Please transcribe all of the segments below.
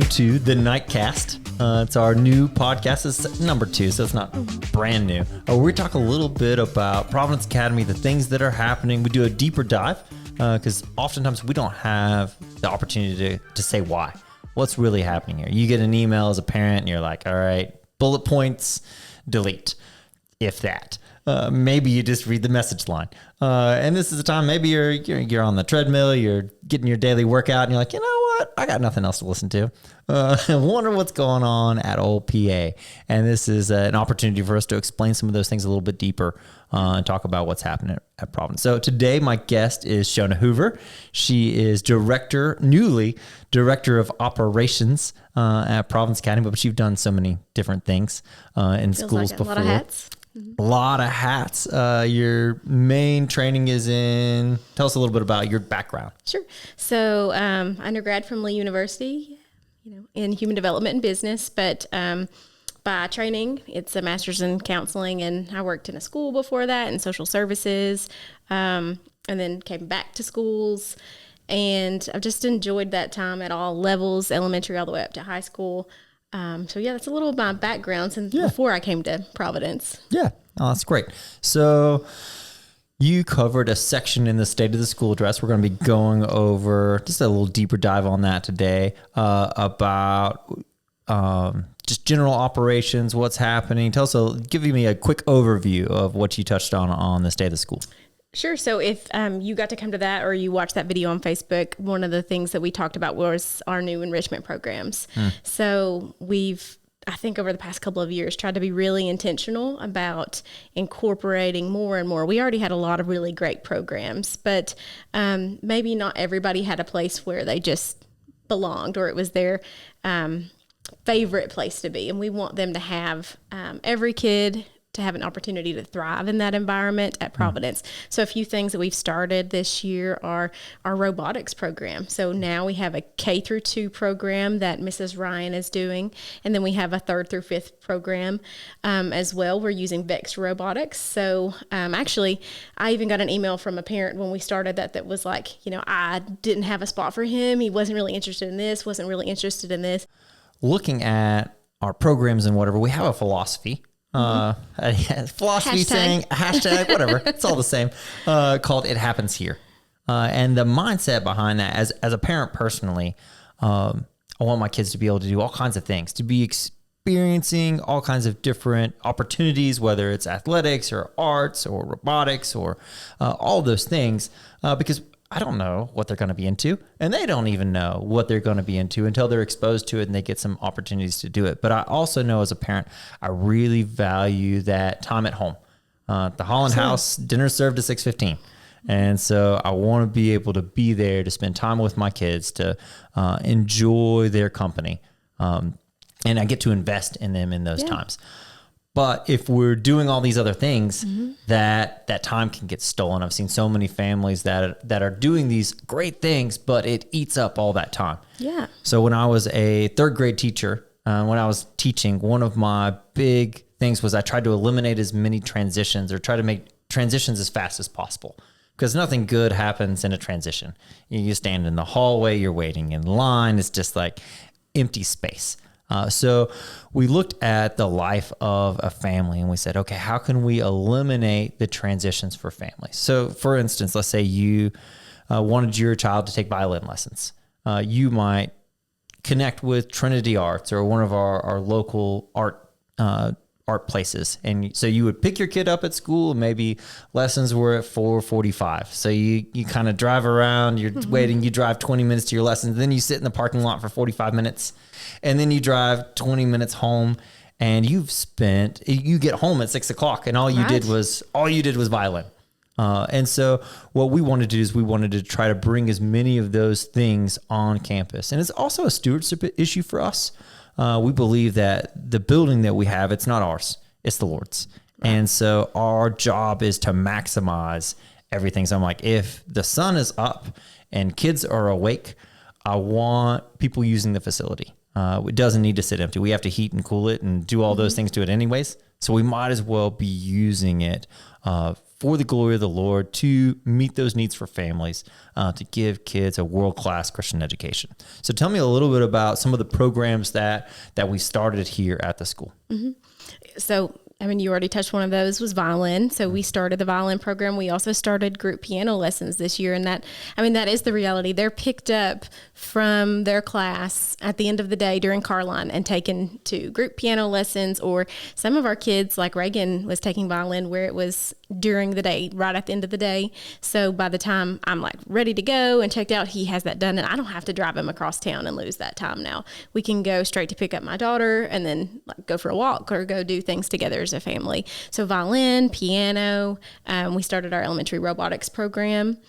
to the Nightcast. It's our new podcast. It's number 2, so it's not brand new. We talk a little bit about Providence Academy, the things that are happening. We do a deeper dive because oftentimes we don't have the opportunity to say why. What's really happening here? You get an email as a parent and you're like, all right, bullet points, delete, if that. Maybe you just read the message line. And this is the time, maybe you're on the treadmill, you're getting your daily workout, and you're like, you know what? I got nothing else to listen to. I wonder what's going on at old PA. And this is an opportunity for us to explain some of those things a little bit deeper and talk about what's happening at Providence. So today, my guest is Shona Hoover. She is newly director of operations at Providence Academy, but she's done so many different things in schools like before. A lot of hats. A lot of hats. Your main training is in, tell us a little bit about your background. Sure. So undergrad from Lee University, in human development and business, but by training, it's a master's in counseling, and I worked in a school before that in social services, and then came back to schools, and I've just enjoyed that time at all levels, elementary all the way up to high school. So that's a little of my background since before I came to Providence. Yeah, that's great. So you covered a section in the State of the School Address. We're going to be going over just a little deeper dive on that today about just general operations, what's happening. Give me a quick overview of what you touched on the State of the School. Sure. So if you got to come to that or you watched that video on Facebook, one of the things that we talked about was our new enrichment programs. So I think over the past couple of years, tried to be really intentional about incorporating more and more. We already had a lot of really great programs, but maybe not everybody had a place where they just belonged or it was their favorite place to be. And we want them to have every kid to have an opportunity to thrive in that environment at Providence. So a few things that we've started this year are our robotics program. So now we have a K through 2 program that Mrs. Ryan is doing. And then we have a 3rd through 5th program as well. We're using Vex robotics. So actually, I even got an email from a parent when we started that was like, I didn't have a spot for him. He wasn't really interested in this, wasn't really interested in this. Looking at our programs and whatever, we have a philosophy. Philosophy saying, hashtag, whatever, it's all the same, called It Happens Here. And the mindset behind that, as a parent personally, I want my kids to be able to do all kinds of things, to be experiencing all kinds of different opportunities, whether it's athletics or arts or robotics or all those things, because I don't know what they're going to be into, and they don't even know what they're going to be into until they're exposed to it and they get some opportunities to do it. But I also know as a parent, I really value that time at home. The Holland house, dinner served at 6:15. And so I want to be able to be there to spend time with my kids, to enjoy their company. And I get to invest in them in those times. But if we're doing all these other things, that time can get stolen. I've seen so many families that are doing these great things, but it eats up all that time. Yeah. So when I was a 3rd grade teacher, when I was teaching, one of my big things was I tried to eliminate as many transitions or try to make transitions as fast as possible. Because nothing good happens in a transition. You stand in the hallway, you're waiting in line. It's just like empty space. So we looked at the life of a family and we said, okay, how can we eliminate the transitions for families? So for instance, let's say you wanted your child to take violin lessons. You might connect with Trinity Arts or one of our local art places. And so you would pick your kid up at school, and maybe lessons were at 4:45. So you kind of drive around, you're waiting, you drive 20 minutes to your lessons, then you sit in the parking lot for 45 minutes, and then you drive 20 minutes home, and you get home at 6:00, and all you did was violin. And so what we wanted to do is we wanted to try to bring as many of those things on campus. And it's also a stewardship issue for us. We believe that the building that we have, it's not ours, it's the Lord's. Right. And so our job is to maximize everything. So I'm like, if the sun is up and kids are awake, I want people using the facility. It doesn't need to sit empty. We have to heat and cool it and do all those things to it anyways. So we might as well be using it for the glory of the Lord, to meet those needs for families, to give kids a world-class Christian education. So tell me a little bit about some of the programs that we started here at the school. So, I mean, you already touched one of those was violin. So we started the violin program. We also started group piano lessons this year. And that is the reality. They're picked up from their class at the end of the day during car line and taken to group piano lessons. Or some of our kids, like Reagan, was taking violin where it was during the day, right at the end of the day. So by the time I'm like ready to go and checked out, he has that done. And I don't have to drive him across town and lose that time now. We can go straight to pick up my daughter and then like go for a walk or go do things together as a family. So violin, piano, we started our elementary robotics program.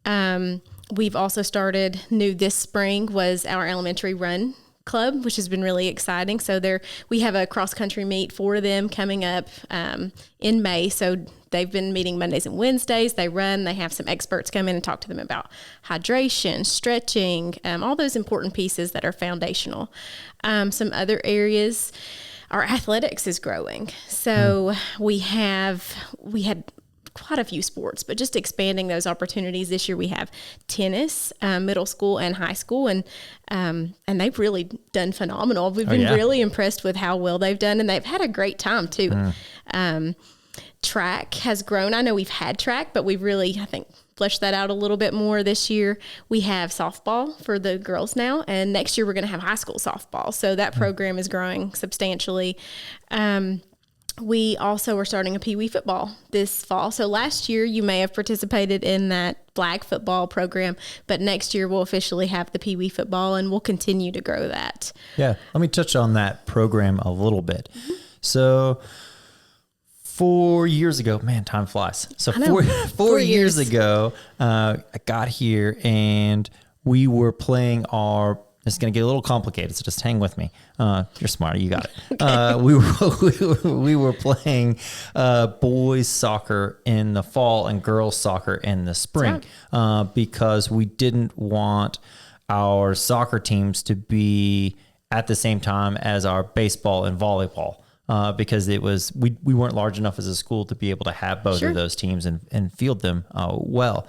We've also started new this spring was our elementary run club, which has been really exciting. So we have a cross country meet for them coming up in May. So they've been meeting Mondays and Wednesdays. They run. They have some experts come in and talk to them about hydration, stretching, all those important pieces that are foundational. Some other areas, our athletics is growing. So we had quite a few sports, but just expanding those opportunities. This year we have tennis, middle school and high school, and they've really done phenomenal. We've been really impressed with how well they've done, and they've had a great time too. Track has grown. I know we've had track, but we've really, I think, fleshed that out a little bit more this year. We have softball for the girls now, and next year we're going to have high school softball. So that program is growing substantially. We also are starting a Pee Wee football this fall. So last year you may have participated in that flag football program, but next year we'll officially have the Pee Wee football, and we'll continue to grow that. Yeah, let me touch on that program a little bit. So 4 years ago, man, time flies. So four years ago, I got here and we were playing it's going to get a little complicated, so just hang with me. You're smart. You got it. Okay. We were playing boys soccer in the fall and girls soccer in the spring because we didn't want our soccer teams to be at the same time as our baseball and volleyball. Because we weren't large enough as a school to be able to have both of those teams and field them well.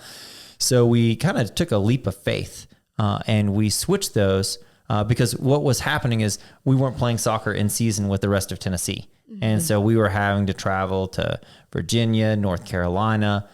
So we kind of took a leap of faith and we switched those because what was happening is we weren't playing soccer in season with the rest of Tennessee. Mm-hmm. And so we were having to travel to Virginia, North Carolina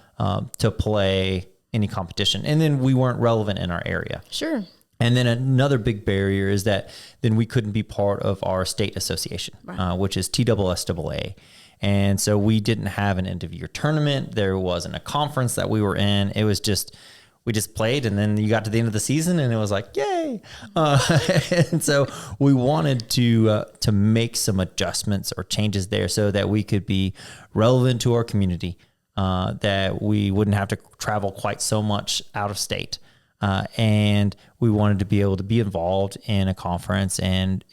to play any competition. And then we weren't relevant in our area. Sure. And then another big barrier is that then we couldn't be part of our state association, which is TSSAA. And so we didn't have an end of year tournament. There wasn't a conference that we were in. It was just, we just played, and then you got to the end of the season and it was like, yay. And so we wanted to make some adjustments or changes there so that we could be relevant to our community, that we wouldn't have to travel quite so much out of state. And we wanted to be able to be involved in a conference and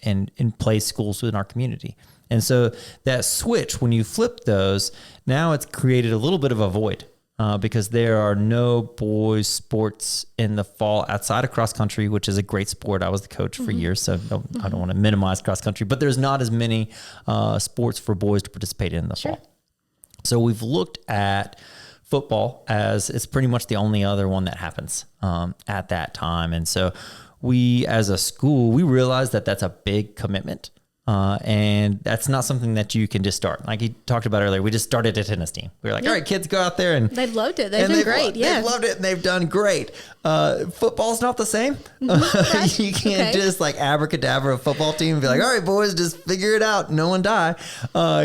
play schools within our community. And so that switch, when you flip those, now it's created a little bit of a void because there are no boys sports in the fall outside of cross country, which is a great sport. I was the coach for years, so I don't want to minimize cross country, but there's not as many sports for boys to participate in the fall. So we've looked at football as it's pretty much the only other one that happens at that time. And so we, as a school, we realized that that's a big commitment. And that's not something that you can just start. Like you talked about earlier, we just started a tennis team. We were like, all right, kids, go out there. And they've loved it. They've done great. They've loved it and they've done great. Football's not the same. You can't just like abracadabra a football team and be like, all right, boys, just figure it out. No one die.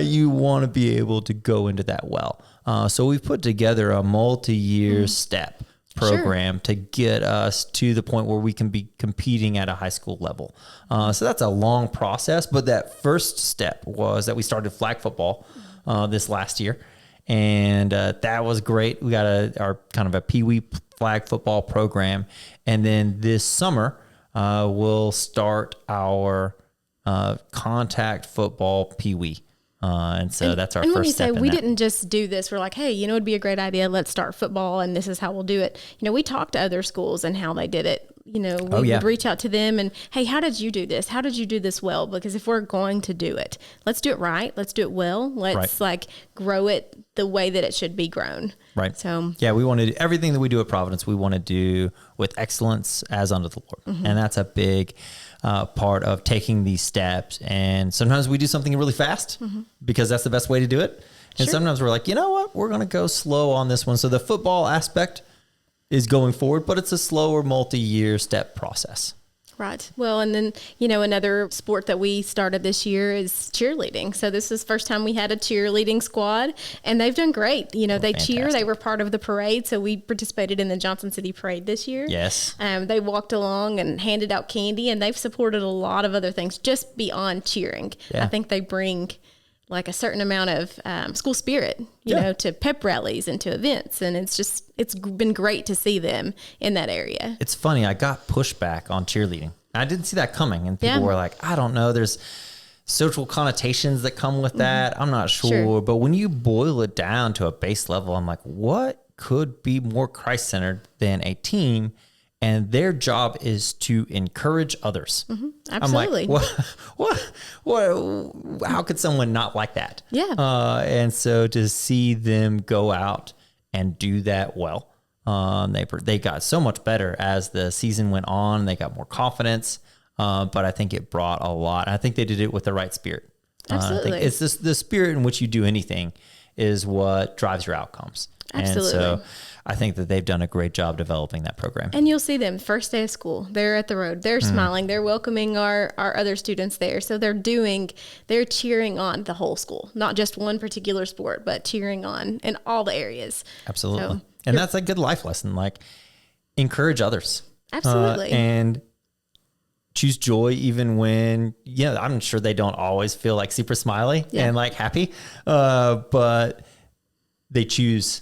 You want to be able to go into that well. So we've put together a multi-year step program to get us to the point where we can be competing at a high school level. So that's a long process, but that first step was that we started flag football this last year. And that was great. We got our kind of a Pee Wee flag football program. And then this summer, we'll start our contact football Pee Wee. And so that's our first step. And when you say we didn't just do this, we're like, hey, it'd be a great idea. Let's start football and this is how we'll do it. We talked to other schools and how they did it. we would reach out to them and, hey, how did you do this? How did you do this well? Because if we're going to do it, let's do it right. Let's do it well. Let's grow it the way that it should be grown. Right. So we want to do everything that we do at Providence. We want to do with excellence as unto the Lord. And that's a big part of taking these steps. And sometimes we do something really fast because that's the best way to do it. And sometimes we're like, you know what? We're going to go slow on this one. So the football aspect is going forward, but it's a slower multi-year step process. Right. Well, and then, another sport that we started this year is cheerleading. So this is the first time we had a cheerleading squad, and they've done great. They cheer. They were part of the parade. So we participated in the Johnson City Parade this year. Yes. They walked along and handed out candy, and they've supported a lot of other things just beyond cheering. Yeah. I think they bring like a certain amount of school spirit, to pep rallies and to events. And it's been great to see them in that area. It's funny. I got pushback on cheerleading. I didn't see that coming. And people were like, I don't know. There's social connotations that come with that. I'm not sure. But when you boil it down to a base level, I'm like, what could be more Christ-centered than a team? And their job is to encourage others. Absolutely. I'm like, what? How could someone not like that? Yeah. And so to see them go out and do that well, they got so much better as the season went on. They got more confidence, but I think it brought a lot. I think they did it with the right spirit. Absolutely. I think it's the spirit in which you do anything is what drives your outcomes. Absolutely. And so I think that they've done a great job developing that program. And you'll see them first day of school. They're at the road. They're smiling. They're welcoming our other students there. So they're cheering on the whole school, not just one particular sport, but cheering on in all the areas. Absolutely. And that's a good life lesson. Like, encourage others. Absolutely. And choose joy even when, I'm sure they don't always feel like super smiley and like happy. But they choose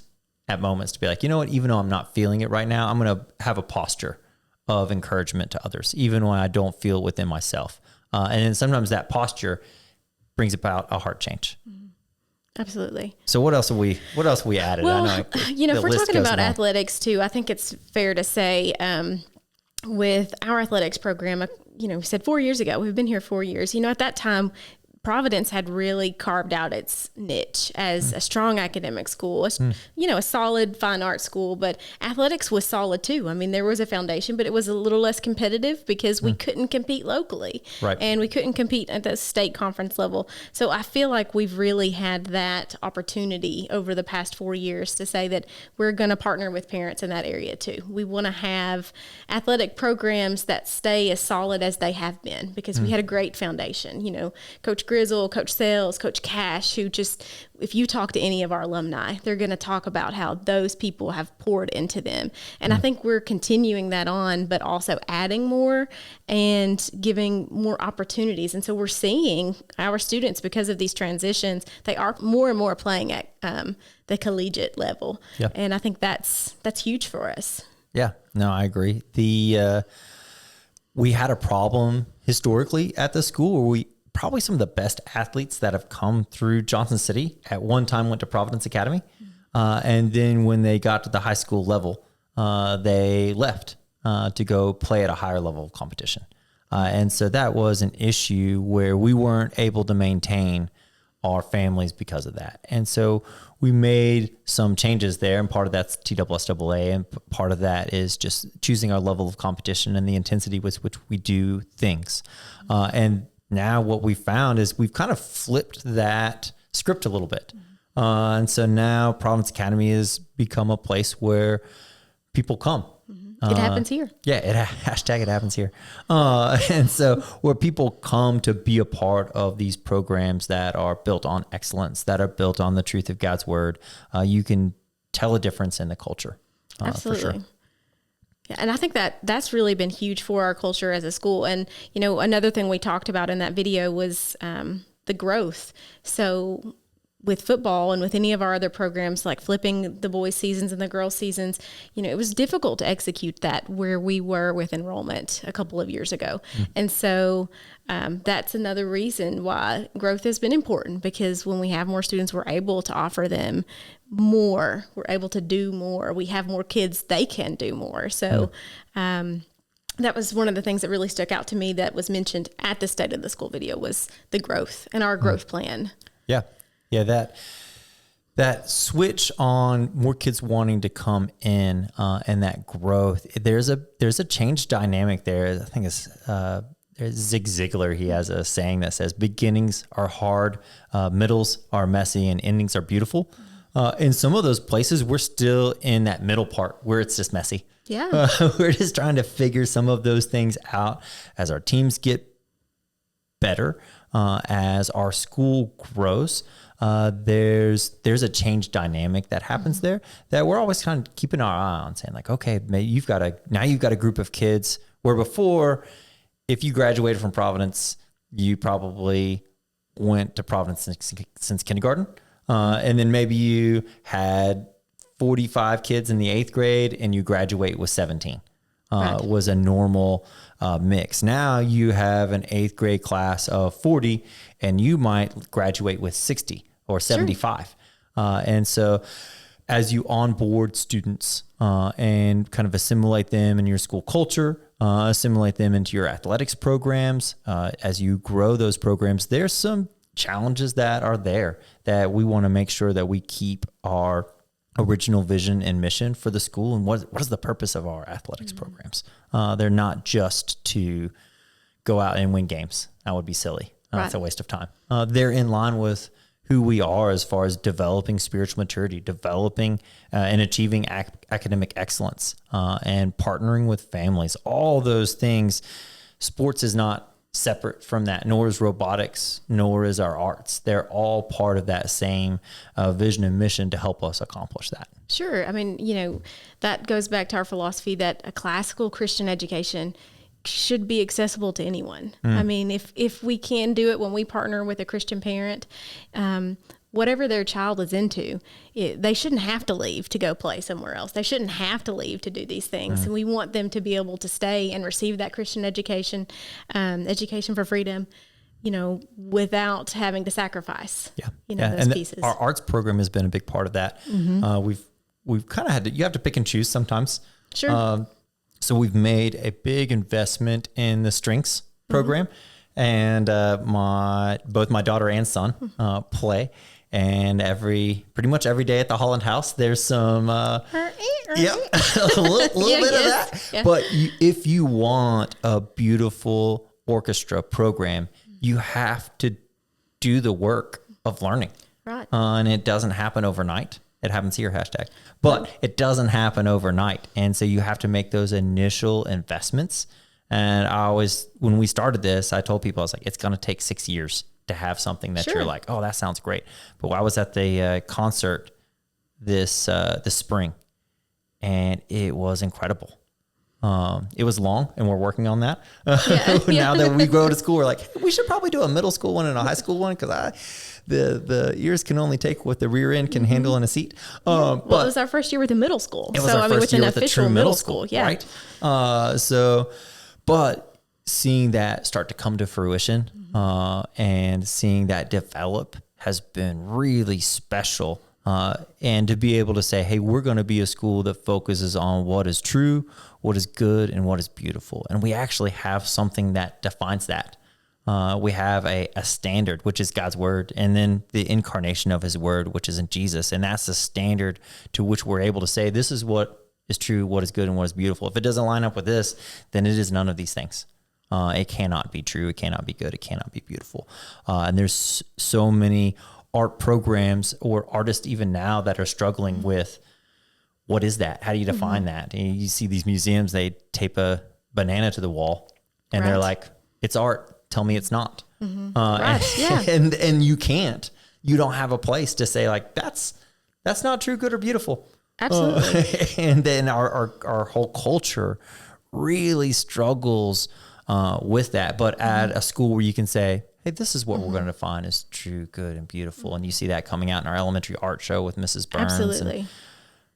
at moments to be like, you know what, even though I'm not feeling it right now, I'm going to have a posture of encouragement to others, even when I don't feel it within myself. And then sometimes that posture brings about a heart change. Absolutely. So what else have we added? Well, if we're talking about athletics too, I think it's fair to say, with our athletics program, we said 4 years ago, we've been here 4 years, at that time, Providence had really carved out its niche as a strong academic school, a solid fine arts school, but athletics was solid too. I mean, there was a foundation, but it was a little less competitive because we couldn't compete locally, and we couldn't compete at the state conference level. So I feel like we've really had that opportunity over the past 4 years to say that we're going to partner with parents in that area too. We want to have athletic programs that stay as solid as they have been because we had a great foundation. Coach Grizzle, Coach Sales, Coach Cash, who just, if you talk to any of our alumni, they're going to talk about how those people have poured into them. And I think we're continuing that on, but also adding more and giving more opportunities. And so we're seeing our students, because of these transitions, they are more and more playing at the collegiate level. Yeah. And I think that's huge for us. Yeah, no, I agree. We had a problem historically at the school where probably some of the best athletes that have come through Johnson City at one time went to Providence Academy. And then when they got to the high school level, they left to go play at a higher level of competition. And so that was an issue where we weren't able to maintain our families because of that. And so we made some changes there, and part of that's TSSAA, and part of that is just choosing our level of competition and the intensity with which we do things. And now what we found is we've kind of flipped that script a little bit. And so now Providence Academy has become a place where people come. It happens here. Yeah, hashtag it happens here. And so where people come to be a part of these programs that are built on excellence, that are built on the truth of God's word, you can tell a difference in the culture. Absolutely. For sure. Yeah, and I think that's really been huge for our culture as a school. And, another thing we talked about in that video was the growth. So with football and with any of our other programs, like flipping the boys' seasons and the girls' seasons, it was difficult to execute that where we were with enrollment a couple of years ago. And so that's another reason why growth has been important, because when we have more students, we're able to offer them more. We're able to do more. We have more kids, they can do more. So that was one of the things that really stuck out to me that was mentioned at the State of the School video was the growth and our growth plan. Yeah. Yeah. That switch on more kids wanting to come in, and that growth, there's a change dynamic there. I think it's, there's Zig Ziglar. He has a saying that says beginnings are hard, middles are messy, and endings are beautiful. In some of those places, we're still in that middle part where it's just messy. Yeah. We're just trying to figure some of those things out as our teams get better, as our school grows. There's a change dynamic that happens there that we're always kind of keeping our eye on, saying like, okay, maybe you've got a group of kids where before, if you graduated from Providence, you probably went to Providence since kindergarten. And then maybe you had 45 kids in the 8th grade and you graduate with 17, right. Was a normal mix. Now you have an 8th grade class of 40 and you might graduate with 60 or 75. Sure. And so as you onboard students and kind of assimilate them in your school culture, assimilate them into your athletics programs, as you grow those programs, there's some challenges that are there that we want to make sure that we keep our original vision and mission for the school. And what is the purpose of our athletics programs? They're not just to go out and win games. That would be silly. Right. It's a waste of time. They're in line with who we are as far as developing spiritual maturity, developing and achieving academic excellence, and partnering with families. All those things. Sports is not separate from that, nor is robotics, nor is our arts. They're all part of that same vision and mission to help us accomplish that. Sure. I mean, that goes back to our philosophy that a classical Christian education should be accessible to anyone. I mean, if we can do it when we partner with a Christian parent, whatever their child is into, they shouldn't have to leave to go play somewhere else. They shouldn't have to leave to do these things. And we want them to be able to stay and receive that Christian education, education for freedom, without having to sacrifice, those pieces. Our arts program has been a big part of that. We've kind of you have to pick and choose sometimes. Sure. So we've made a big investment in the strengths program, and both my daughter and son play. And pretty much every day at the Holland house, there's some, a little bit of that. Yeah. But if you want a beautiful orchestra program, you have to do the work of learning. Right. And it doesn't happen overnight. It happens here, hashtag. But it doesn't happen overnight. And so you have to make those initial investments. And when we started this, I told people, I was like, it's going to take 6 years to have something that you're like, oh, that sounds great. But I was at the concert this spring, and it was incredible. It was long, and we're working on that. Now that we grow to school, we're like, we should probably do a middle school one and a high school one, because the ears can only take what the rear end can handle in a seat. But it was our first year with a middle school. It was our first year with a true middle school. Yeah. Right. But seeing that start to come to fruition, and seeing that develop has been really special. And to be able to say, hey, we're going to be a school that focuses on what is true, what is good, and what is beautiful. And we actually have something that defines that. We have a standard, which is God's word, and then the incarnation of his word, which is in Jesus. And that's the standard to which we're able to say, this is what is true, what is good, and what is beautiful. If it doesn't line up with this, then it is none of these things. It cannot be true. It cannot be good. It cannot be beautiful. And there's so many art programs or artists even now that are struggling with, what is that? How do you define that? And you see these museums, they tape a banana to the wall and they're like, it's art. Tell me it's not. And you can't. You don't have a place to say like, that's not true, good, or beautiful. Absolutely. And then our whole culture really struggles with that. But at a school where you can say, hey, this is what we're going to define as true, good, and beautiful. And you see that coming out in our elementary art show with Mrs. Burns. Absolutely. And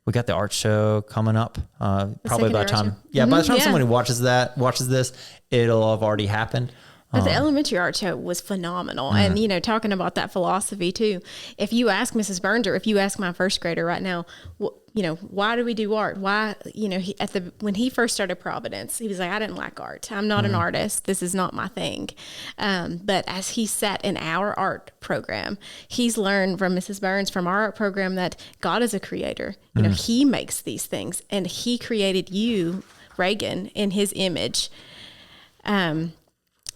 we got the art show coming up. Probably by the time, by the time somebody watches this, it'll have already happened. But the elementary art show was phenomenal. And, you know, talking about that philosophy too, if you ask Mrs. Burns, or if you ask my first grader right now, you know, why do we do art? Why, you know, when he first started Providence, he was like, I didn't like art. I'm not an artist. This is not my thing. But as he sat in our art program, he's learned from Mrs. Burns, from our art program, that God is a creator. You know, he makes these things, and he created you, Reagan, in his image.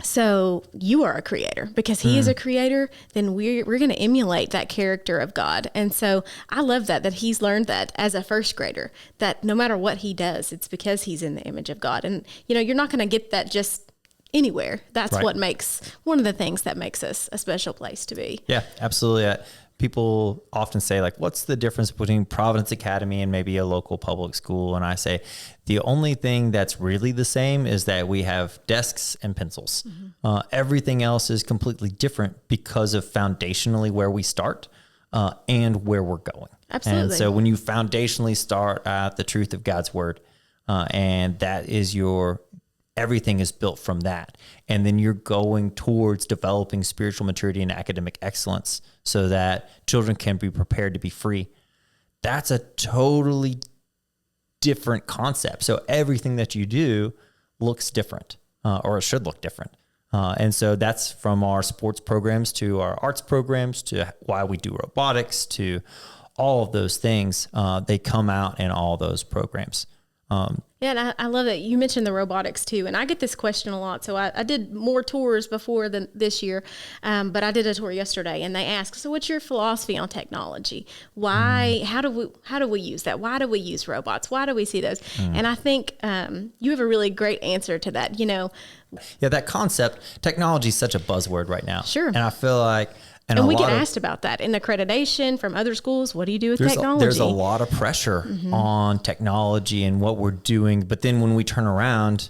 So you are a creator. Because he is a creator, then we're going to emulate that character of God. And so I love that he's learned that as a first grader, that no matter what he does, it's because he's in the image of God. And, you know, you're not going to get that just anywhere. That's Right. what makes one of the things that makes us a special place to be. Yeah, absolutely. People often say, like, what's the difference between Providence Academy and maybe a local public school? And I say, the only thing that's really the same is that we have desks and pencils. Everything else is completely different because of foundationally where we start and where we're going. Absolutely. And so when you foundationally start at the truth of God's word, and that is everything is built from that. And then you're going towards developing spiritual maturity and academic excellence so that children can be prepared to be free. That's a totally different concept. So everything that you do looks different, or it should look different. And so that's from our sports programs to our arts programs to why we do robotics to all of those things. They come out in all those programs. Yeah, and I love that you mentioned the robotics too. And I get this question a lot. So I did more tours before this year, but I did a tour yesterday, and they asked, so what's your philosophy on technology? Why, how do we use that? Why do we use robots? Why do we see those? And I think you have a really great answer to that. You know, yeah, that concept, technology is such a buzzword right now. Sure. And I feel like, and we get asked about that in accritation from other schools. What do you do with technology? There's a lot of pressure on technology and what we're doing. But then when we turn around,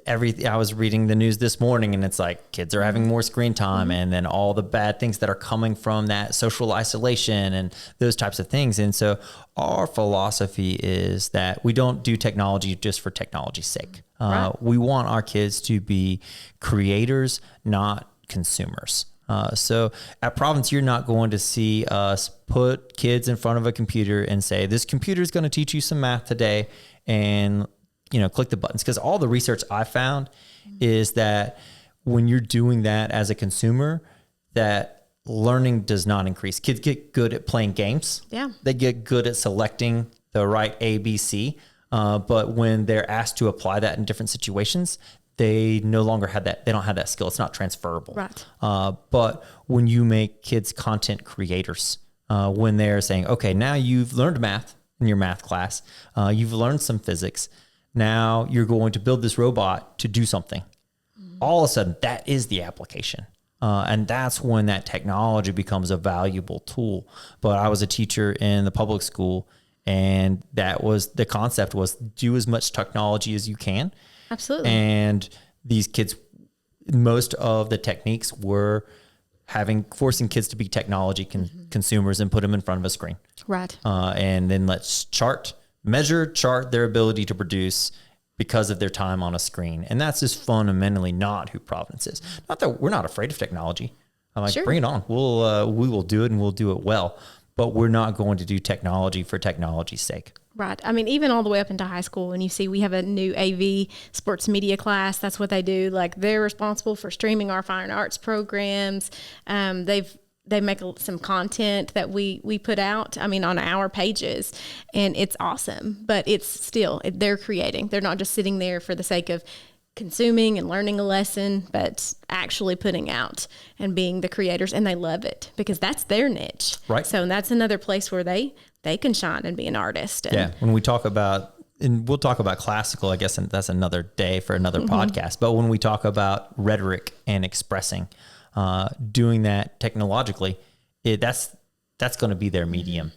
I was reading the news this morning, and it's like kids are having more screen time, and then all the bad things that are coming from that, social isolation and those types of things. And so our philosophy is that we don't do technology just for technology's sake. Right. We want our kids to be creators, not consumers. So at Providence, you're not going to see us put kids in front of a computer and say, this computer is going to teach you some math today, and, you know, click the buttons. Because all the research I found is that when you're doing that as a consumer, that learning does not increase. Kids get good at playing games. Yeah. They get good at selecting the right ABC. But when they're asked to apply that in different situations, they no longer have that. They don't have that skill. It's not transferable. Right. But when you make kids content creators, when they're saying, okay, now you've learned math in your math class, you've learned some physics. Now you're going to build this robot to do something. All of a sudden, that is the application. And that's when that technology becomes a valuable tool. But I was a teacher in the public school, and that was the concept was do as much technology as you can. Absolutely. And these kids, most of the techniques were forcing kids to be technology consumers and put them in front of a screen. Right. And then let's chart their ability to produce because of their time on a screen. And that's just fundamentally not who Providence is. Not that we're not afraid of technology. I'm like, Sure. Bring it on. We will do it, and we'll do it well. But we're not going to do technology for technology's sake. Right. I mean, even all the way up into high school, and you see we have a new AV sports media class. That's what they do. Like, they're responsible for streaming our fine arts programs. They make some content that we put out, I mean, on our pages, and it's awesome, but it's still, they're creating. They're not just sitting there for the sake of consuming and learning a lesson, but actually putting out and being the creators, and they love it because that's their niche. Right. So that's another place where they can shine and be an artist. And yeah. When we talk about, and we'll talk about classical, I guess, and that's another day for another podcast. But when we talk about rhetoric and expressing, doing that technologically, that's going to be their medium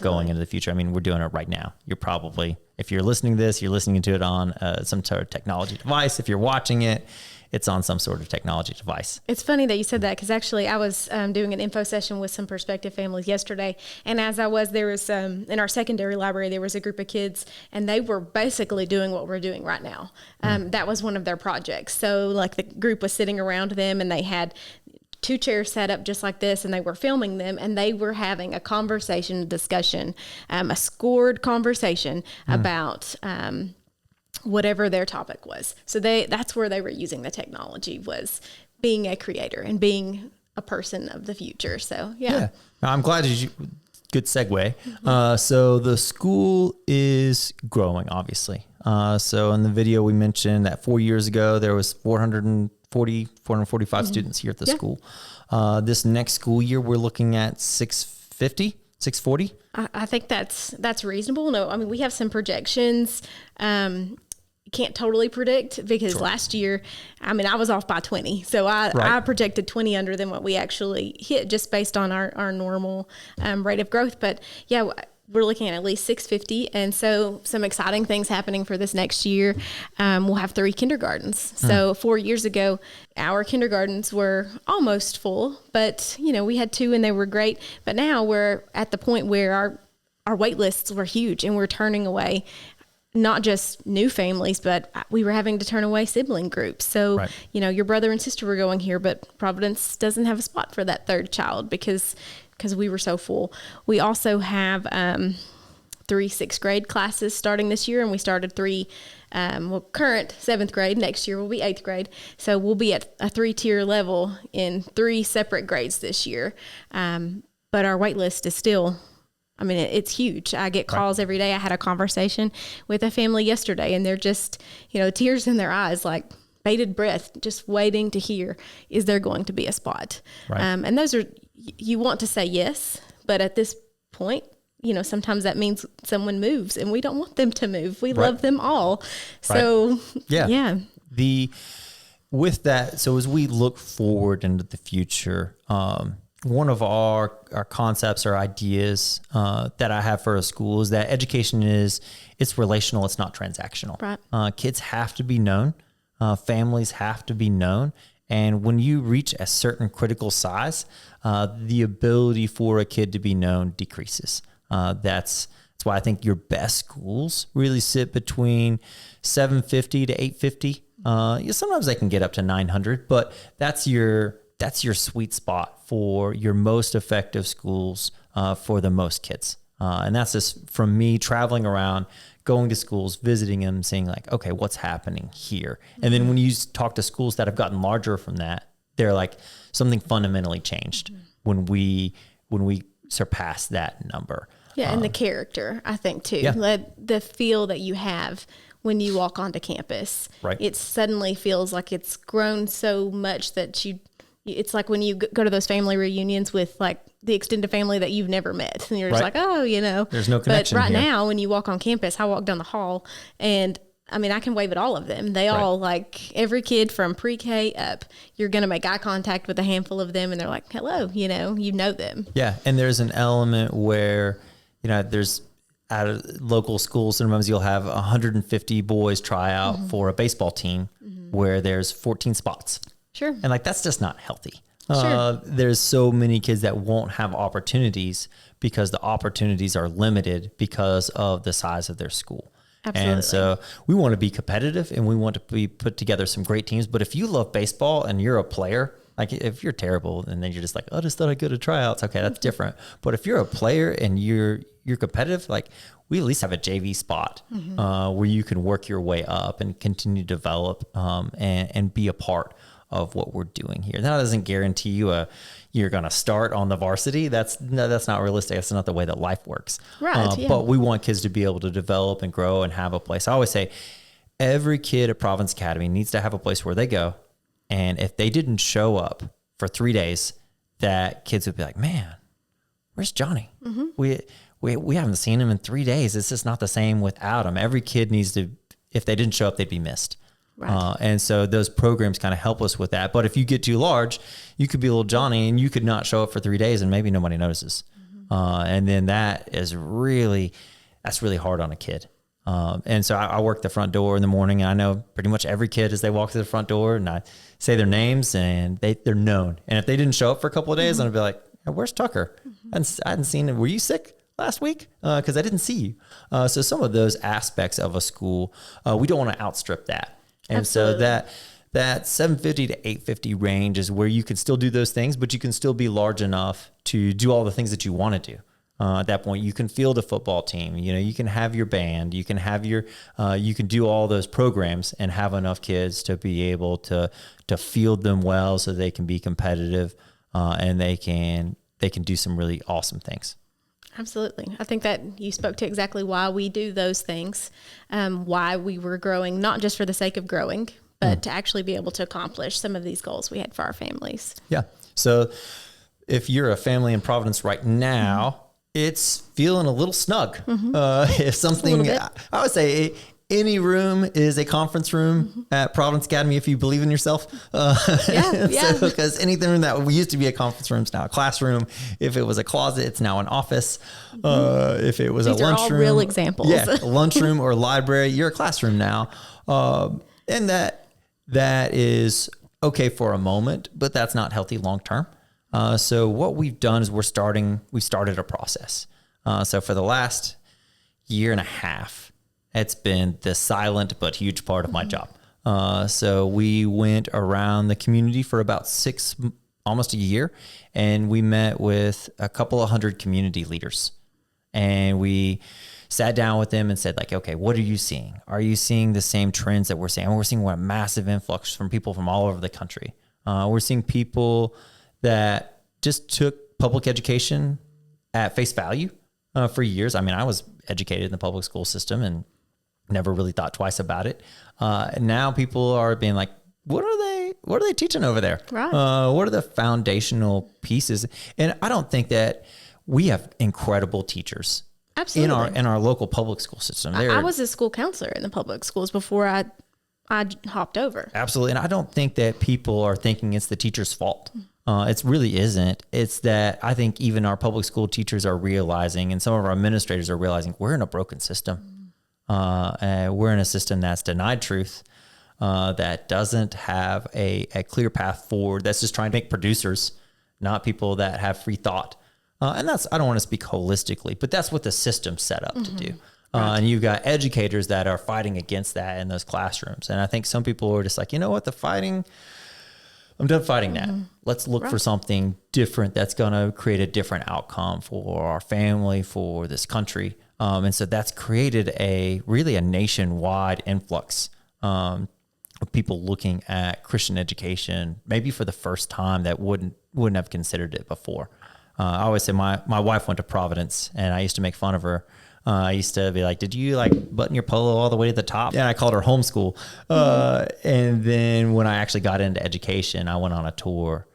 going into the future. I mean, we're doing it right now. You're probably, if you're listening to this, you're listening to it on some sort of technology device. If you're watching it, it's on some sort of technology device. It's funny that you said that, because actually I was doing an info session with some prospective families yesterday. And as I was, there was in our secondary library, there was a group of kids, and they were basically doing what we're doing right now. That was one of their projects. So like the group was sitting around them, and they had 2 chairs set up just like this, and they were filming them, and they were having a conversation, discussion, a scored conversation about whatever their topic was. So that's where they were using the technology, was being a creator and being a person of the future. So yeah. I'm glad good segue. So the school is growing, obviously. So in the video we mentioned that 4 years ago, there was 445 students here at the school. This next school year, we're looking at 650, 640. I think that's reasonable. No, I mean, we have some projections. Can't totally predict, because last year, I mean, I was off by 20. So I projected 20 under than what we actually hit, just based on our normal rate of growth. But yeah, we're looking at least 650. And so some exciting things happening for this next year. We'll have 3 kindergartens. So 4 years ago, our kindergartens were almost full, but we had 2 and they were great. But now we're at the point where our wait lists were huge, and we're turning away not just new families, but we were having to turn away sibling groups. So, your brother and sister were going here, but Providence doesn't have a spot for that 3rd child because we were so full. We also have 3 6th grade classes starting this year, and we started 3 current 7th grade. Next year will be 8th grade. So we'll be at a 3-tier level in 3 separate grades this year. But our wait list is still, I mean, it's huge. I get calls every day. I had a conversation with a family yesterday, and they're just, tears in their eyes, like bated breath, just waiting to hear, is there going to be a spot? And those are, you want to say yes, but at this point, sometimes that means someone moves, and we don't want them to move. We love them all. So with that, so as we look forward into the future, one of our concepts or ideas that I have for a school is that education it's relational. It's not transactional. Kids have to be known. Families have to be known. And when you reach a certain critical size, the ability for a kid to be known decreases. That's why I think your best schools really sit between 750 to 850. Sometimes they can get up to 900, but that's your sweet spot for your most effective schools for the most kids. And that's just from me traveling around, going to schools, visiting them, saying like, okay, what's happening here? And then when you talk to schools that have gotten larger from that, they're like, something fundamentally changed when we surpass that number. Yeah, and the character, I think, too. The feel that you have when you walk onto campus. It suddenly feels like it's grown so much that it's like when you go to those family reunions with like the extended family that you've never met, and you're just like, oh, there's no connection. But right now, when you walk on campus, I walk down the hall, and I mean, I can wave at all of them. They all, like, every kid from pre-K up, you're going to make eye contact with a handful of them, and they're like, hello, you know them. Yeah, and there's an element where, there's at local schools, sometimes you'll have 150 boys try out for a baseball team where there's 14 spots. Sure. And like, that's just not healthy. There's so many kids that won't have opportunities because the opportunities are limited because of the size of their school. Absolutely. And so we want to be competitive, and we want to put together some great teams. But if you love baseball and you're a player, like if you're terrible and then you're just like, oh, I just thought I'd go to tryouts. Okay, that's different. But if you're a player and you're competitive, like we at least have a JV spot where you can work your way up and continue to develop and be a part of what we're doing here. That doesn't guarantee you're going to start on the varsity. That's not realistic. That's not the way that life works. Right. But we want kids to be able to develop and grow and have a place. I always say every kid at Providence Academy needs to have a place where they go. And if they didn't show up for 3 days, that kids would be like, man, where's Johnny? We haven't seen him in 3 days. It's just not the same without him. Every kid needs to, if they didn't show up, they'd be missed. Right. And so those programs kind of help us with that. But if you get too large, you could be a little Johnny and you could not show up for 3 days and maybe nobody notices. And then that's really hard on a kid. And so I work the front door in the morning, and I know pretty much every kid as they walk through the front door, and I say their names, and they're known. And if they didn't show up for a couple of days, I'd be like, hey, where's Tucker? I hadn't seen him. Were you sick last week? Because I didn't see you. So some of those aspects of a school, we don't want to outstrip that. And Absolutely. so that 750 to 850 range is where you can still do those things, but you can still be large enough to do all the things that you want to do. At that point, you can field a football team. You can have your band. You can have you can do all those programs and have enough kids to be able to field them well, so they can be competitive, and they can do some really awesome things. Absolutely. I think that you spoke to exactly why we do those things, why we were growing, not just for the sake of growing, but to actually be able to accomplish some of these goals we had for our families. Yeah. So if you're a family in Providence right now, it's feeling a little snug. If something, I would say any room is a conference room at Providence Academy if you believe in yourself. Because anything that used to be a conference room is now a classroom. If it was a closet, it's now an office. If it was These a are lunchroom, all real examples. Yeah, a lunchroom or a library, you're a classroom now. And that is okay for a moment, but that's not healthy long term. So what we've done is we've started a process. So for the last year and a half, it's been the silent but huge part of my job. So we went around the community for about almost a year, and we met with a couple of hundred community leaders, and we sat down with them and said, like, okay, what are you seeing? Are you seeing the same trends that we're seeing? We're seeing a massive influx from people from all over the country. We're seeing people that just took public education at face value for years. I mean, I was educated in the public school system and never really thought twice about it. And now people are being like, what are they teaching over there? Right. What are the foundational pieces? And I don't think that we have incredible teachers. Absolutely. In our local public school system. I was a school counselor in the public schools before I hopped over. Absolutely. And I don't think that people are thinking it's the teacher's fault. It really isn't. It's that I think even our public school teachers are realizing, and some of our administrators are realizing, we're in a broken system. And we're in a system that's denied truth, that doesn't have a clear path forward, that's just trying to make producers, not people that have free thought. And I don't want to speak holistically, but that's what the system's set up to do. Right. And you've got educators that are fighting against that in those classrooms. And I think some people are just like, you know what, I'm done fighting that. Let's look for something different that's going to create a different outcome for our family, for this country. And so that's created a nationwide influx of people looking at Christian education, maybe for the first time, that wouldn't have considered it before. I always say my wife went to Providence, and I used to make fun of her. I used to be like, did you button your polo all the way to the top? And I called her homeschool. And then when I actually got into education, I went on a tour,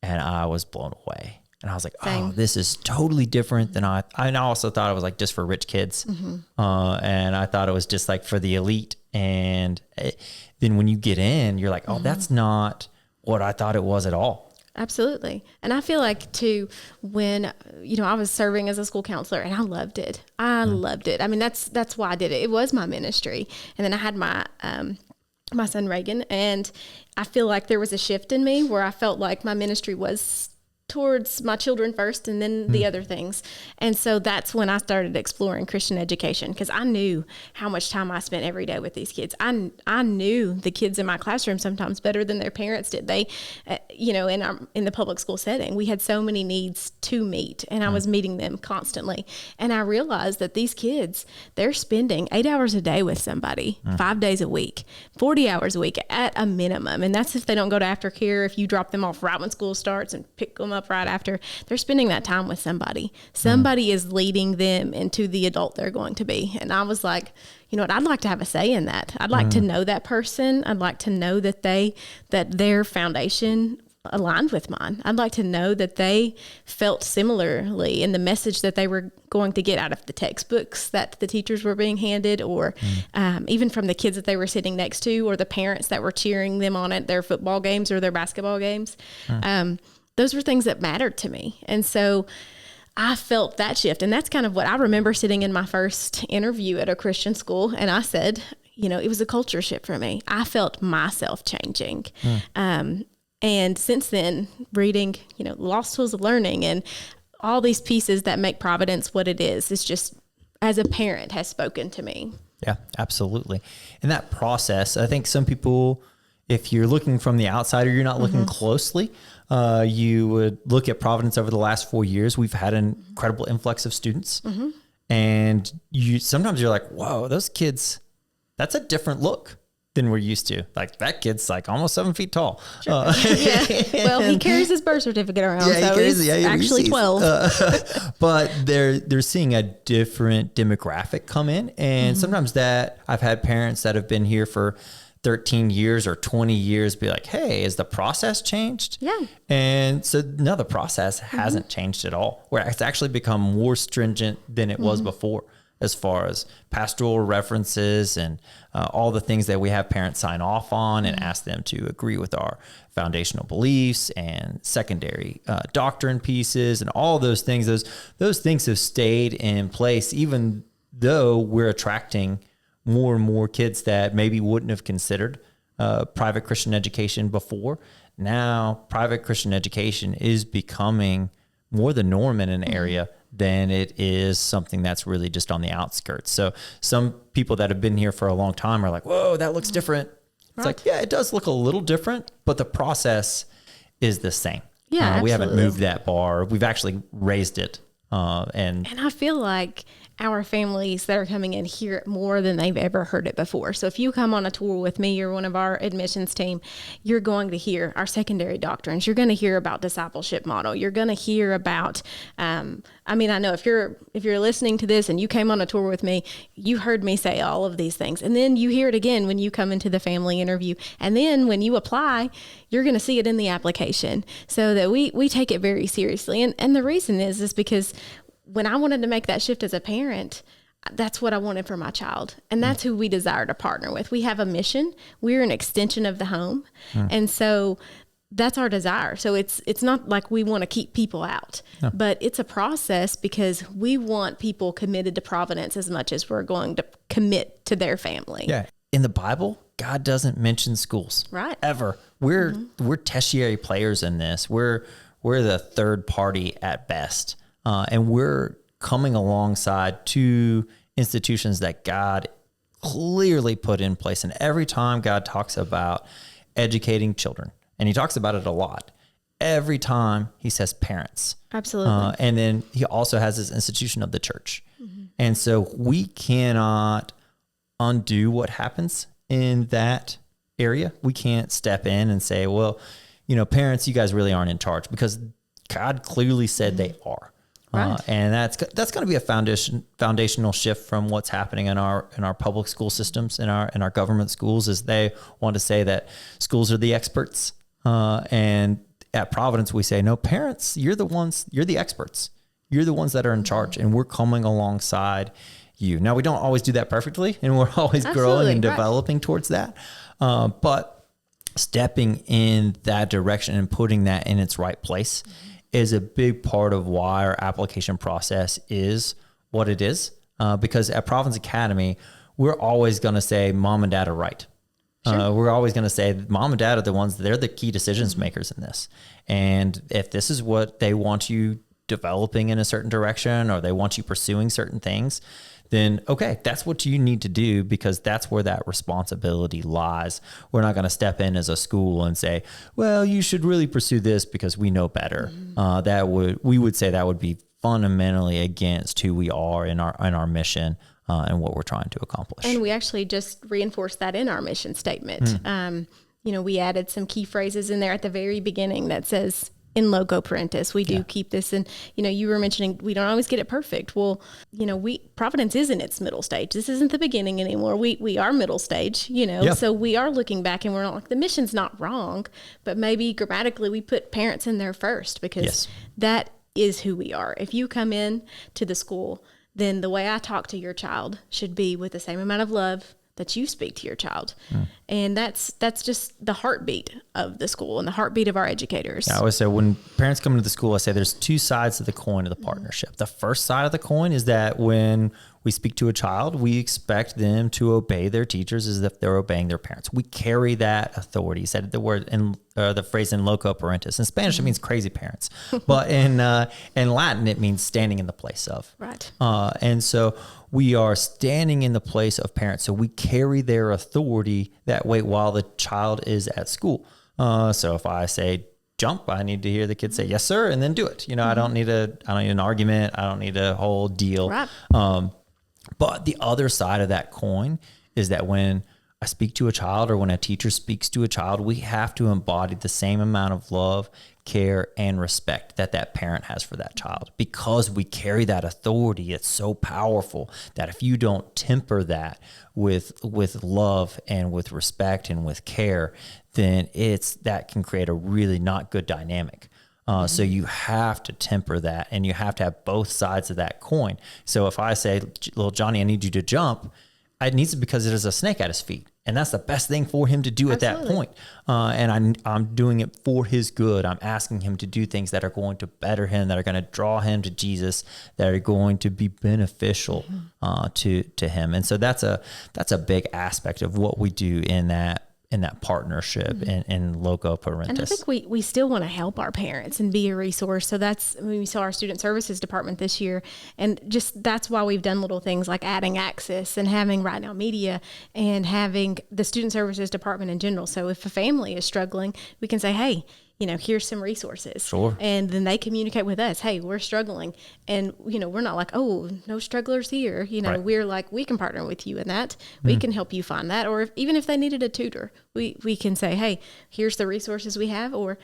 and I was blown away. And I was like, oh, this is totally different than I also thought it was just for rich kids. And I thought it was just for the elite. And then when you get in, you're like, oh, that's not what I thought it was at all. Absolutely. And I feel like too, when, I was serving as a school counselor, and I loved it. I loved it. I mean, that's why I did it. It was my ministry. And then I had my son Reagan, and I feel like there was a shift in me where I felt like my ministry was towards my children first, and then the other things. And so that's when I started exploring Christian education, because I knew how much time I spent every day with these kids. I knew the kids in my classroom sometimes better than their parents did. They, in the public school setting, we had so many needs to meet, and I was meeting them constantly. And I realized that these kids, they're spending 8 hours a day with somebody, 5 days a week, 40 hours a week at a minimum. And that's if they don't go to aftercare, if you drop them off right when school starts and pick them up right after. They're spending that time with somebody. Somebody is leading them into the adult they're going to be. And I was like, you know what, I'd like to have a say in that. I'd like to know that person. I'd like to know that their foundation aligned with mine. I'd like to know that they felt similarly in the message that they were going to get out of the textbooks that the teachers were being handed, or even from the kids that they were sitting next to, or the parents that were cheering them on at their football games or their basketball games. Those were things that mattered to me. And so I felt that shift. And that's kind of what I remember sitting in my first interview at a Christian school. And I said, it was a culture shift for me. I felt myself changing. And since then, reading, Lost Tools of Learning and all these pieces that make Providence what it is just, as a parent, has spoken to me. Yeah, absolutely. And that process, I think some people, if you're looking from the outside or you're not looking closely, you would look at Providence over the last 4 years. We've had an incredible influx of students. And sometimes you're like, whoa, those kids, that's a different look than we're used to. Like, that kid's like almost 7 feet tall. Sure. Well, he carries his birth certificate around, so he's actually 12. But they're seeing a different demographic come in. And sometimes I've had parents that have been here for 13 years or 20 years be like, hey, is the process changed? Yeah. And so no, the process hasn't changed at all, where it's actually become more stringent than it was before, as far as pastoral references and all the things that we have parents sign off on and ask them to agree with our foundational beliefs and secondary doctrine pieces and all those things. Those things have stayed in place, even though we're attracting more and more kids that maybe wouldn't have considered private Christian education before. Now, private Christian education is becoming more the norm in an area than it is something that's really just on the outskirts. So some people that have been here for a long time are like, whoa, that looks different. It's like, yeah, it does look a little different, but the process is the same. Yeah, we haven't moved that bar. We've actually raised it. And I feel like our families that are coming in hear it more than they've ever heard it before. So if you come on a tour with me, you're one of our admissions team, you're going to hear our secondary doctrines. You're going to hear about discipleship model. You're going to hear about, I know if you're listening to this and you came on a tour with me, you heard me say all of these things. And then you hear it again when you come into the family interview. And then when you apply, you're going to see it in the application, so that we take it very seriously. And the reason is because when I wanted to make that shift as a parent, that's what I wanted for my child. And that's who we desire to partner with. We have a mission. We're an extension of the home. And so that's our desire. So it's not like we want to keep people out, but it's a process because we want people committed to Providence as much as we're going to commit to their family. yeah, in the Bible, God doesn't mention schools. Right. Ever. We're tertiary players in this. We're the third party at best. And we're coming alongside two institutions that God clearly put in place. And every time God talks about educating children, and he talks about it a lot, every time he says parents. Absolutely. And then he also has this institution of the church. And so we cannot undo what happens in that area. We can't step in and say, well, parents, you guys really aren't in charge, because God clearly said they are. Right. And that's going to be a foundational shift from what's happening in our public school systems, in our government schools, is they want to say that schools are the experts. And at Providence, we say, no, parents, you're the experts. You're the ones that are in charge, and we're coming alongside you. Now, we don't always do that perfectly, and we're always growing and developing towards that. But stepping in that direction and putting that in its right place is a big part of why our application process is what it is. Because at Providence Academy, we're always going to say mom and dad are right. Sure. We're always going to say mom and dad are the ones, they're the key decisions makers in this. And if this is what they want you developing in a certain direction, or they want you pursuing certain things, then okay, that's what you need to do, because that's where that responsibility lies. We're not going to step in as a school and say, well, you should really pursue this because we know better. We would say that would be fundamentally against who we are in our mission and what we're trying to accomplish. And we actually just reinforced that in our mission statement. We added some key phrases in there at the very beginning that says, in loco parentis, we do keep this. And, you were mentioning we don't always get it perfect. Well, Providence is in its middle stage. This isn't the beginning anymore. We are middle stage, so we are looking back and we're not like, the mission's not wrong, but maybe grammatically we put parents in there first, because that is who we are. If you come in to the school, then the way I talk to your child should be with the same amount of love, that you speak to your child. And that's just the heartbeat of the school and the heartbeat of our educators. I always say when parents come into the school, I say there's two sides of the coin of the partnership. The first side of the coin is that when we speak to a child, we expect them to obey their teachers as if they're obeying their parents. We carry that authority. You said the word in the phrase in loco parentis. In Spanish, it means crazy parents, but in Latin, it means standing in the place of. Right. And so we are standing in the place of parents. So we carry their authority that way while the child is at school. So if I say jump, I need to hear the kid say yes, sir, and then do it. I don't need an argument. I don't need a whole deal. Right. But the other side of that coin is that when I speak to a child or when a teacher speaks to a child, we have to embody the same amount of love, care, and respect that parent has for that child, because we carry that authority. It's so powerful that if you don't temper that with love and with respect and with care, then that can create a really not good dynamic. So you have to temper that, and you have to have both sides of that coin. So if I say, little Johnny, I need you to jump, it needs to, because there's a snake at his feet. And that's the best thing for him to do at that point. And I'm doing it for his good. I'm asking him to do things that are going to better him, that are going to draw him to Jesus, that are going to be beneficial to him. And so that's a big aspect of what we do in that partnership in loco parentis. And I think we still want to help our parents and be a resource. So that's when we saw our student services department this year. And just that's why we've done little things like adding access and having Right Now Media and having the student services department in general. So if a family is struggling, we can say, hey, here's some resources. Sure. And then they communicate with us, hey, we're struggling. And, we're not like, oh, no strugglers here. Right. We're like, we can partner with you in that. We can help you find that. Or even if they needed a tutor, we can say, hey, here's the resources we have, or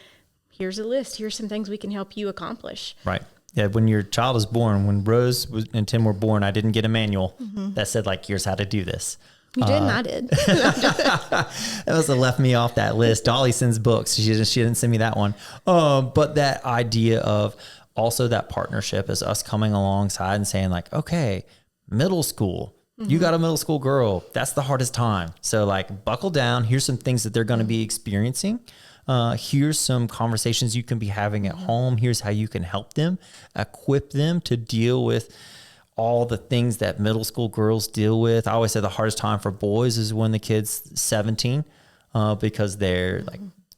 here's a list. Here's some things we can help you accomplish. Right. Yeah. When your child is born, when Rose and Tim were born, I didn't get a manual that said here's how to do this. You did, and I did. That was what left me off that list. Dolly sends books. She didn't send me that one. But that idea of also that partnership is us coming alongside and saying okay, middle school, you got a middle school girl. That's the hardest time. So buckle down. Here's some things that they're going to be experiencing. Here's some conversations you can be having at home. Here's how you can help them, equip them to deal with all the things that middle school girls deal with. I always say the hardest time for boys is when the kid's 17, because they're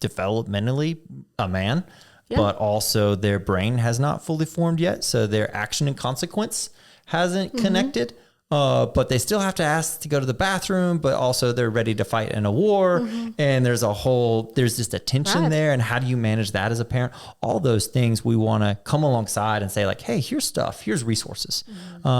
developmentally a man, but also their brain has not fully formed yet. So their action and consequence hasn't connected, but they still have to ask to go to the bathroom, but also they're ready to fight in a war. And there's just a tension there. And how do you manage that as a parent? All those things we want to come alongside and say hey, here's stuff, here's resources,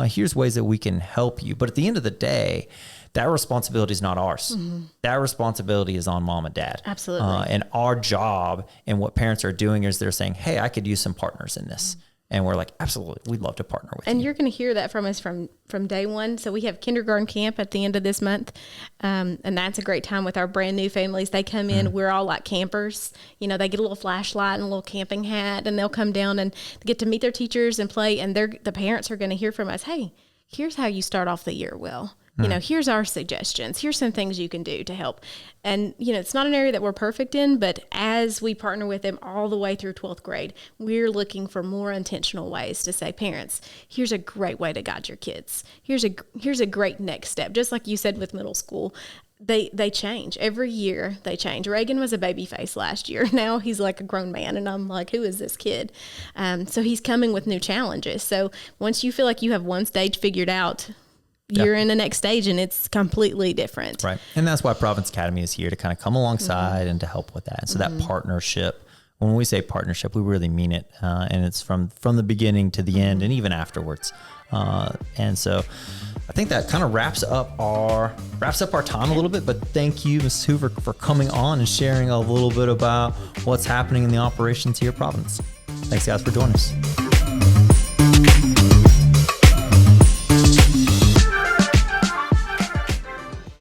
here's ways that we can help you. But at the end of the day, that responsibility is not ours. That responsibility is on mom and dad. Absolutely. And our job and what parents are doing is they're saying, hey, I could use some partners in this. And we're absolutely, we'd love to partner with you. And you're going to hear that from us from day one. So we have kindergarten camp at the end of this month. And that's a great time with our brand new families. They come in, we're all like campers. They get a little flashlight and a little camping hat, and they'll come down and get to meet their teachers and play. And the parents are going to hear from us, hey, here's how you start off the year well. Here's our suggestions. Here's some things you can do to help. And, it's not an area that we're perfect in, but as we partner with them all the way through 12th grade, we're looking for more intentional ways to say, parents, here's a great way to guide your kids. Here's a great next step. Just like you said with middle school, they change. Every year they change. Reagan was a baby face last year. Now he's like a grown man, and I'm like, who is this kid? So he's coming with new challenges. So once you feel like you have one stage figured out, you're in the next stage, and it's completely different. Right. And that's why Providence Academy is here to kind of come alongside and to help with that. And so that partnership, when we say partnership, we really mean it. And it's from the beginning to the end and even afterwards. And so I think that kind of wraps up our time a little bit, but thank you, Mrs. Hoover, for coming on and sharing a little bit about what's happening in the operations here at Providence. Thanks guys for joining us.